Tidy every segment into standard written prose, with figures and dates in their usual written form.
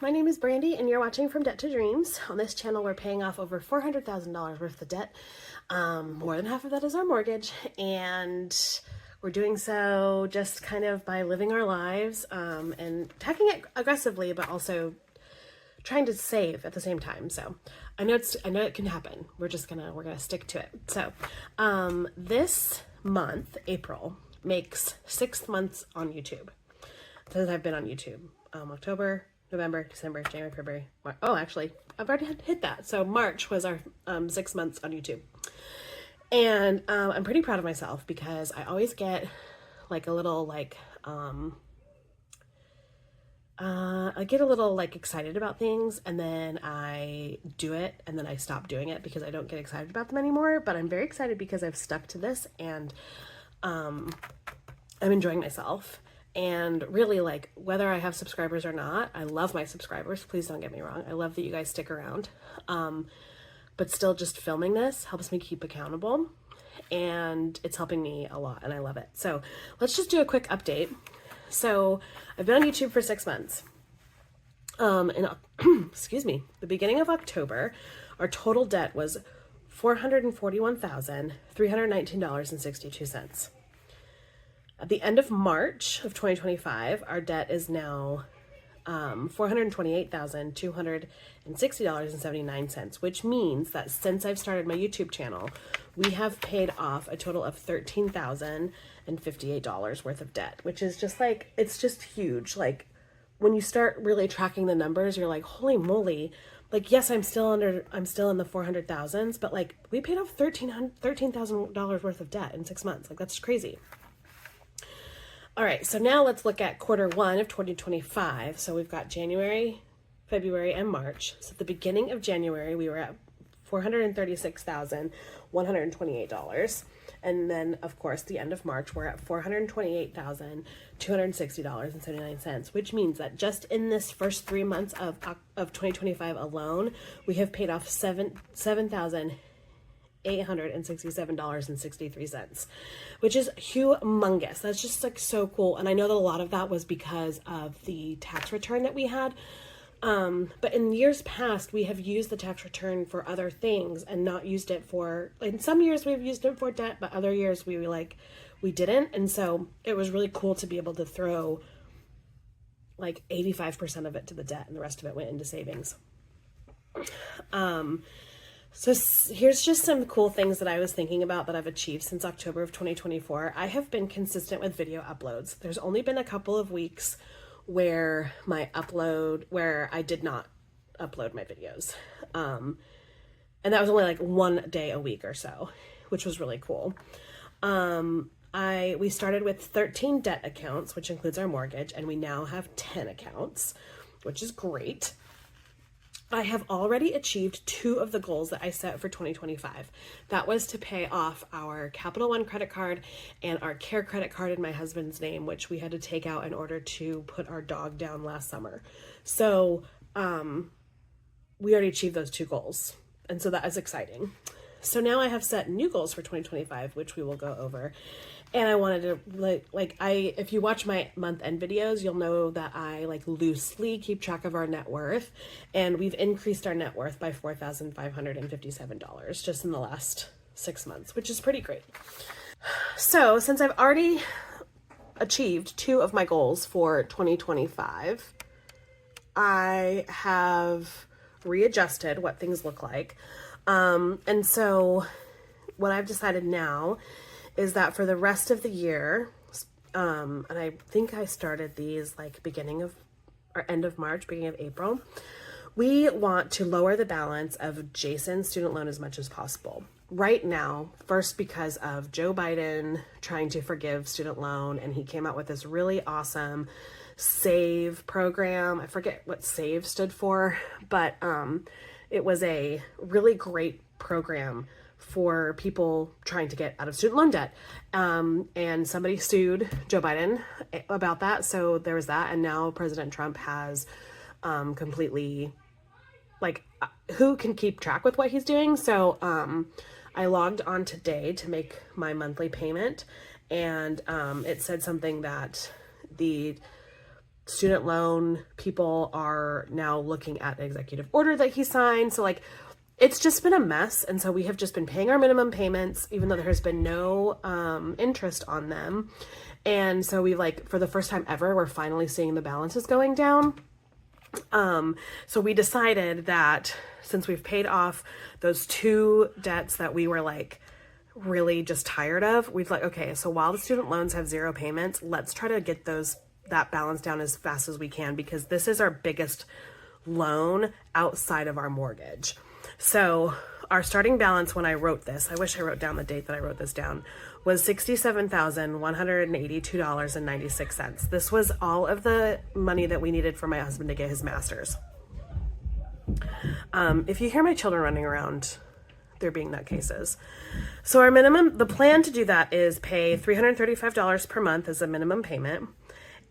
my name is Brandy and you're watching From Debt to Dreams. On this channel we're paying off over $400,000 worth of debt. More than half of that is our mortgage, and we're doing so just kind of by living our lives and attacking it aggressively, but also trying to save at the same time. So I know it can happen. We're gonna stick to it. So this month, April, makes 6 months on YouTube since I've been on YouTube. October, November, December, January, February, March. Oh, actually, I've already hit that. So March was our 6 months on YouTube. And I'm pretty proud of myself because I always get like a little I get a little excited about things, and then I do it, and then I stop doing it because I don't get excited about them anymore. But I'm very excited because I've stuck to this, and I'm enjoying myself. And really, whether I have subscribers or not, I love my subscribers. Please don't get me wrong. I love that you guys stick around. But still, just filming this helps me keep accountable, and it's helping me a lot, and I love it. So let's just do a quick update. So I've been on YouTube for 6 months. Excuse me, the beginning of October, our total debt was $441,319.62. At the end of March of 2025, our debt is now $428,260.79, which means that since I've started my YouTube channel, we have paid off a total of $13,058 worth of debt, which is just it's just huge. When you start really tracking the numbers, you're like, holy moly. Yes, I'm still in the 400,000s, but we paid off $13,000 worth of debt in 6 months. That's crazy. All right, so now let's look at quarter one of 2025. So we've got January, February, and March. So at the beginning of January, we were at $436,128. And then, of course, the end of March, we're at $428,260.79, which means that just in this first 3 months of 2025 alone, we have paid off $7,867.63, which is humongous. That's just so cool. And I know that a lot of that was because of the tax return that we had. But in years past, we have used the tax return for other things and not used it for, in some years we've used it for debt, but other years we didn't. And so it was really cool to be able to throw 85% of it to the debt and the rest of it went into savings. So here's just some cool things that I was thinking about that I've achieved since October of 2024. I have been consistent with video uploads. There's only been a couple of weeks where I did not upload my videos. And that was only 1 day a week or so, which was really cool. We started with 13 debt accounts, which includes our mortgage, and we now have 10 accounts, which is great. I have already achieved 2 of the goals that I set for 2025. That was to pay off our Capital One credit card and our Care credit card in my husband's name, which we had to take out in order to put our dog down last summer. So we already achieved those 2 goals. And so that is exciting. So now I have set new goals for 2025, which we will go over. And I wanted to if you watch my month-end videos, you'll know that I loosely keep track of our net worth, and we've increased our net worth by $4,557 just in the last 6 months, which is pretty great. So since I've already achieved 2 of my goals for 2025, I have readjusted what things look like. And so what I've decided now is that for the rest of the year, and I think I started these end of March, beginning of April, we want to lower the balance of Jason's student loan as much as possible. Right now, first because of Joe Biden trying to forgive student loan, and he came out with this really awesome SAVE program. I forget what SAVE stood for, but it was a really great program for people trying to get out of student loan debt. And somebody sued Joe Biden about that. So there was that. And now President Trump has completely, who can keep track with what he's doing? So I logged on today to make my monthly payment. And it said something that the student loan people are now looking at the executive order that he signed. So like, it's just been a mess. And so we have just been paying our minimum payments, even though there has been no interest on them. And so we like, for the first time ever, we're finally seeing the balances going down. So we decided that since we've paid off those 2 debts that we were like really just tired of, we've like, okay, so while the student loans have 0 payments, let's try to get that balance down as fast as we can, because this is our biggest loan outside of our mortgage. So our starting balance when I wrote this, I wish I wrote down the date that I wrote this down, was $67,182.96. This was all of the money that we needed for my husband to get his master's. If you hear my children running around, they're being nutcases. So our minimum, the plan to do that is pay $335 per month as a minimum payment.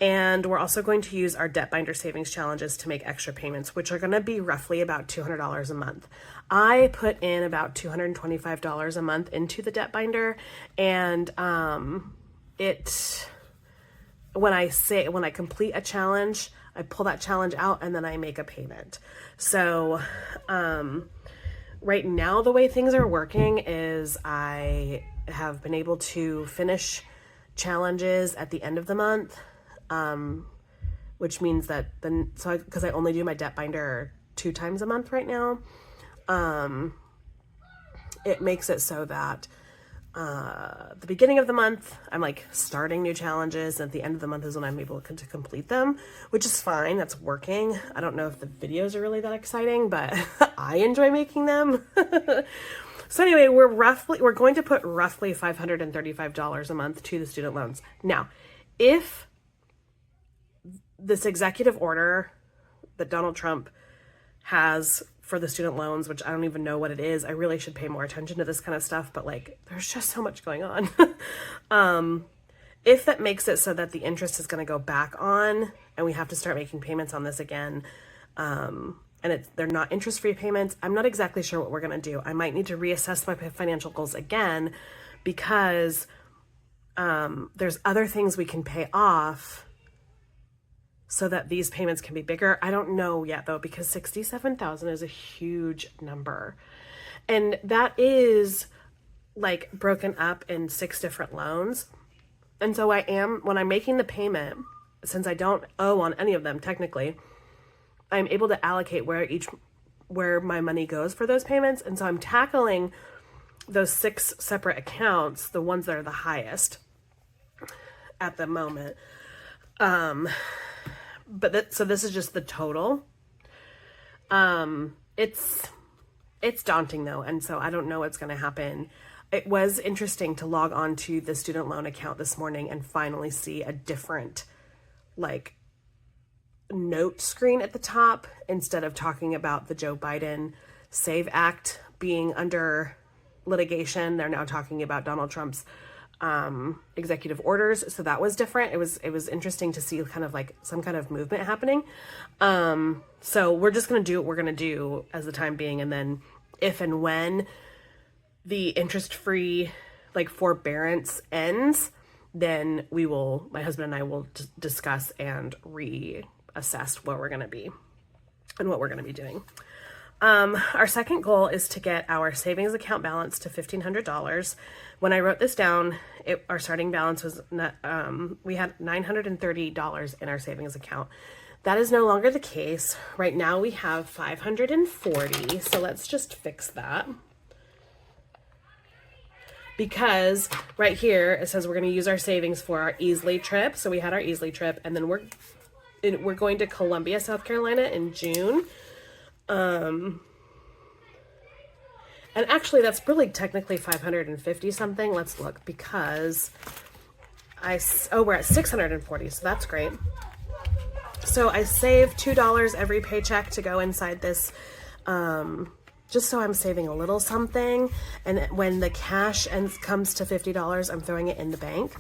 And we're also going to use our debt binder savings challenges to make extra payments, which are going to be roughly about $200 a month. I put in about $225 a month into the debt binder, and when I complete a challenge, I pull that challenge out and then I make a payment. So right now the way things are working is I have been able to finish challenges at the end of the month. Which means that because I only do my debt binder 2 times a month right now, it makes it so that the beginning of the month I'm like starting new challenges, and at the end of the month is when I'm able to complete them, which is fine. That's working. I don't know if the videos are really that exciting, but I enjoy making them. So anyway, we're going to put roughly $535 a month to the student loans. Now, if this executive order that Donald Trump has for the student loans, which I don't even know what it is. I really should pay more attention to this kind of stuff, but like, there's just so much going on. If that makes it so that the interest is going to go back on and we have to start making payments on this again, and they're not interest-free payments, I'm not exactly sure what we're going to do. I might need to reassess my financial goals again, because there's other things we can pay off so that these payments can be bigger. I don't know yet though, because $67,000 is a huge number. And that is like broken up in 6 different loans. And so when I'm making the payment, since I don't owe on any of them technically, I'm able to allocate where my money goes for those payments. And so I'm tackling those 6 separate accounts, the ones that are the highest at the moment. So this is just the total. It's daunting though. And so I don't know what's going to happen. It was interesting to log on to the student loan account this morning and finally see a different like note screen at the top. Instead of talking about the Joe Biden SAVE Act being under litigation, they're now talking about Donald Trump's executive orders. So that was different. It was interesting to see kind of like some kind of movement happening. So we're just going to do what we're going to do as the time being. And then if and when the interest-free like forbearance ends, then my husband and I will discuss and reassess where we're going to be and what we're going to be doing. Our second goal is to get our savings account balance to $1,500. When I wrote this down, our starting balance was we had $930 in our savings account. That is no longer the case. Right now we have $540. So let's just fix that. Because right here it says we're going to use our savings for our Easley trip. So we had our Easley trip, and then we're going to Columbia, South Carolina in June. And actually that's really technically 550 something. Let's look, because we're at 640. So that's great. So I save $2 every paycheck to go inside this, just so I'm saving a little something. And when the cash comes to $50, I'm throwing it in the bank.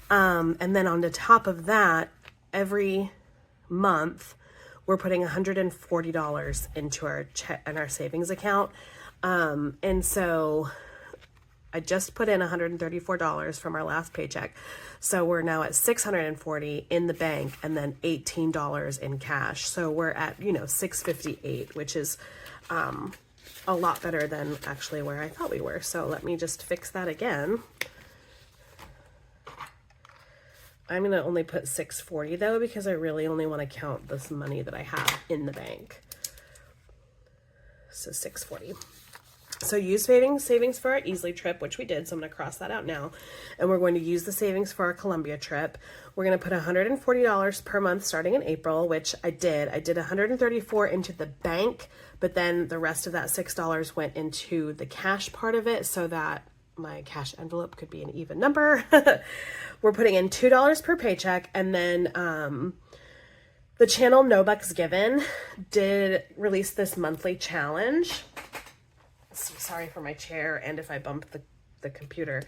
And then on the top of that, every month, we're putting $140 into our savings account. And so I just put in $134 from our last paycheck. So we're now at $640 in the bank and then $18 in cash. So we're at, $658, which is a lot better than actually where I thought we were. So let me just fix that again. I'm going to only put $640 though, because I really only want to count this money that I have in the bank. So $640. So use savings for our Easley trip, which we did. So I'm going to cross that out now. And we're going to use the savings for our Columbia trip. We're going to put $140 per month starting in April, which I did. I did $134 into the bank, but then the rest of that $6 went into the cash part of it so that my cash envelope could be an even number. We're putting in $2 per paycheck. And then the channel No Bucks Given did release this monthly challenge. So sorry for my chair and if I bump the computer,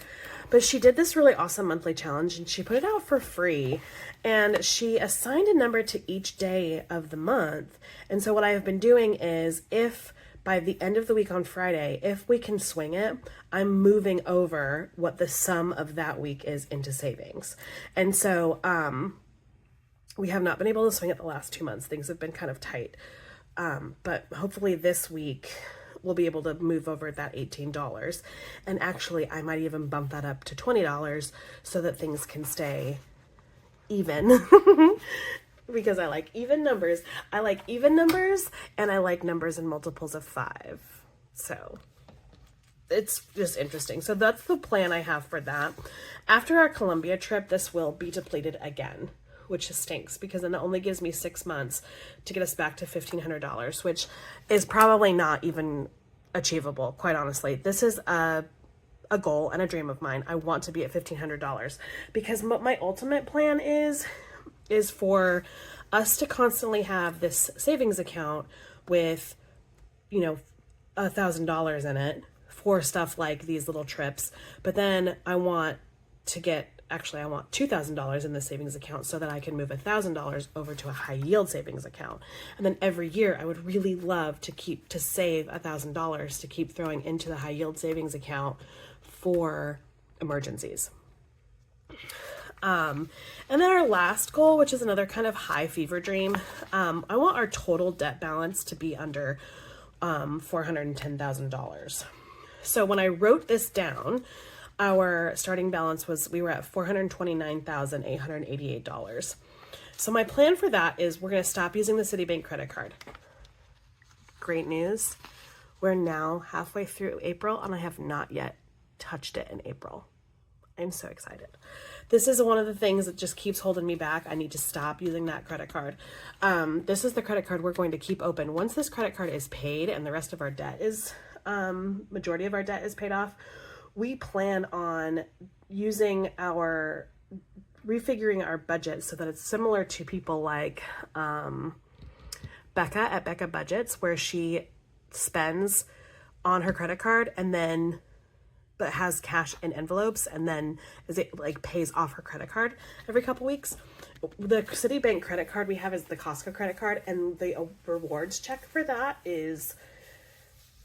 but she did this really awesome monthly challenge and she put it out for free and she assigned a number to each day of the month. And so what I have been doing is, if by the end of the week on Friday, if we can swing it, I'm moving over what the sum of that week is into savings. And so we have not been able to swing it the last 2 months. Things have been kind of tight. But hopefully this week we'll be able to move over that $18. And actually, I might even bump that up to $20 so that things can stay even. Because I like even numbers. I like even numbers, and I like numbers in multiples of 5. So it's just interesting. So that's the plan I have for that. After our Columbia trip, this will be depleted again, which stinks because then it only gives me 6 months to get us back to $1,500, which is probably not even achievable, quite honestly. This is a goal and a dream of mine. I want to be at $1,500 because what my ultimate plan is for us to constantly have this savings account with, $1,000 in it for stuff like these little trips. But then I want $2,000 in the savings account so that I can move $1,000 over to a high yield savings account. And then every year I would really love to save $1,000 to keep throwing into the high yield savings account for emergencies. And then our last goal, which is another kind of high fever dream, I want our total debt balance to be under $410,000. So when I wrote this down, our starting balance we were at $429,888. So my plan for that is we're going to stop using the Citibank credit card. Great news. We're now halfway through April and I have not yet touched it in April. I'm so excited. This is one of the things that just keeps holding me back. I need to stop using that credit card. This is the credit card we're going to keep open. Once this credit card is paid and the rest of our debt is, majority of our debt is paid off, we plan on refiguring our budget so that it's similar to people like Becca at Becca Budgets, where she spends on her credit card but has cash in envelopes and then pays off her credit card every couple weeks. The Citibank credit card we have is the Costco credit card, and the rewards check for that is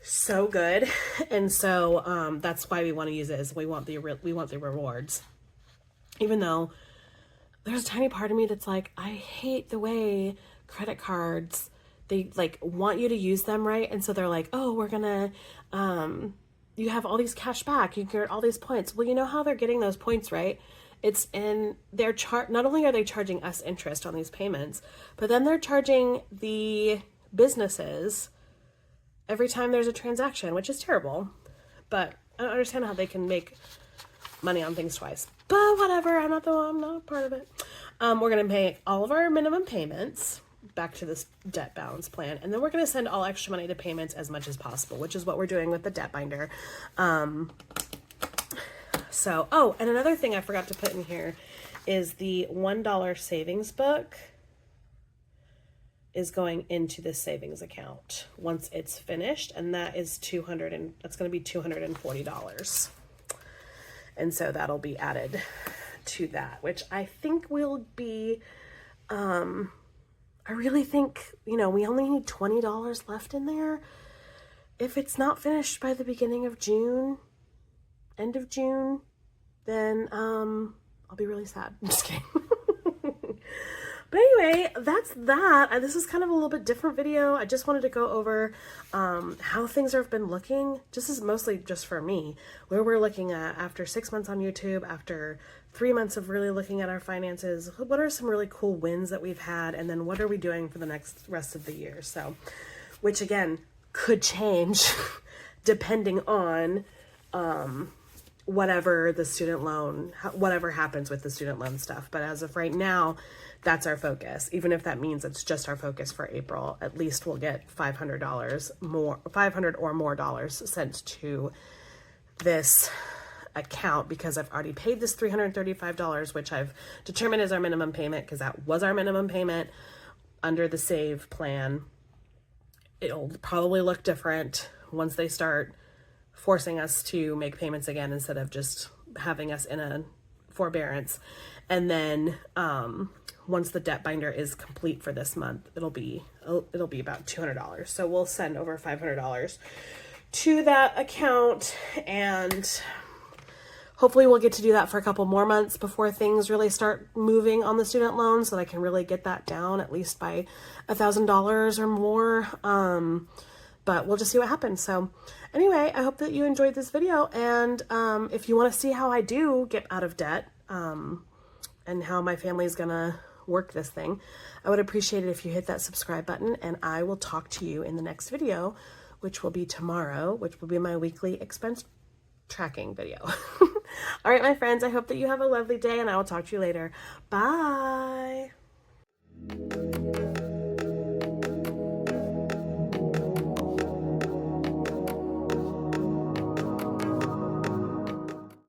so good. And so that's why we want to use it, is we want the rewards. Even though there's a tiny part of me that's like, I hate the way credit cards, they want you to use them right. And so they're like, oh, we're gonna you have all these cash back, you get all these points. Well, you know how they're getting those points, right? It's in their not only are they charging us interest on these payments, but then they're charging the businesses every time there's a transaction, which is terrible. But I don't understand how they can make money on things twice. But whatever, I'm not part of it. We're going to pay all of our minimum payments back to this debt balance plan. And then we're going to send all extra money to payments as much as possible, which is what we're doing with the debt binder. And another thing I forgot to put in here is the $1 savings book is going into the savings account once it's finished. And that is that's going to be $240. And so that'll be added to that, which I think will be, I really think, we only need $20 left in there. If it's not finished by the beginning of June end of June, then I'll be really sad. I'm just kidding. But anyway, that's that. This is kind of a little bit different video. I just wanted to go over how things have been looking. This is mostly just for me, where we're looking at after 6 months on YouTube, after 3 months of really looking at our finances. What are some really cool wins that we've had? And then what are we doing for the rest of the year? So, which again, could change depending on whatever the student loan, whatever happens with the student loan stuff. But as of right now, that's our focus. Even if that means it's just our focus for April, at least we'll get $500 or more dollars sent to this account, because I've already paid this $335, which I've determined is our minimum payment, because that was our minimum payment under the SAVE plan. It'll probably look different once they start forcing us to make payments again instead of just having us in a forbearance. And then once the debt binder is complete for this month, it'll be about $200. So we'll send over $500 to that account, and hopefully we'll get to do that for a couple more months before things really start moving on the student loan, so that I can really get that down at least by $1,000 or more. But we'll just see what happens. So anyway, I hope that you enjoyed this video. And if you want to see how I do get out of debt and how my family is going to work this thing, I would appreciate it if you hit that subscribe button, and I will talk to you in the next video, which will be tomorrow, which will be my weekly expense tracking video. All right, my friends, I hope that you have a lovely day, and I will talk to you later. Bye.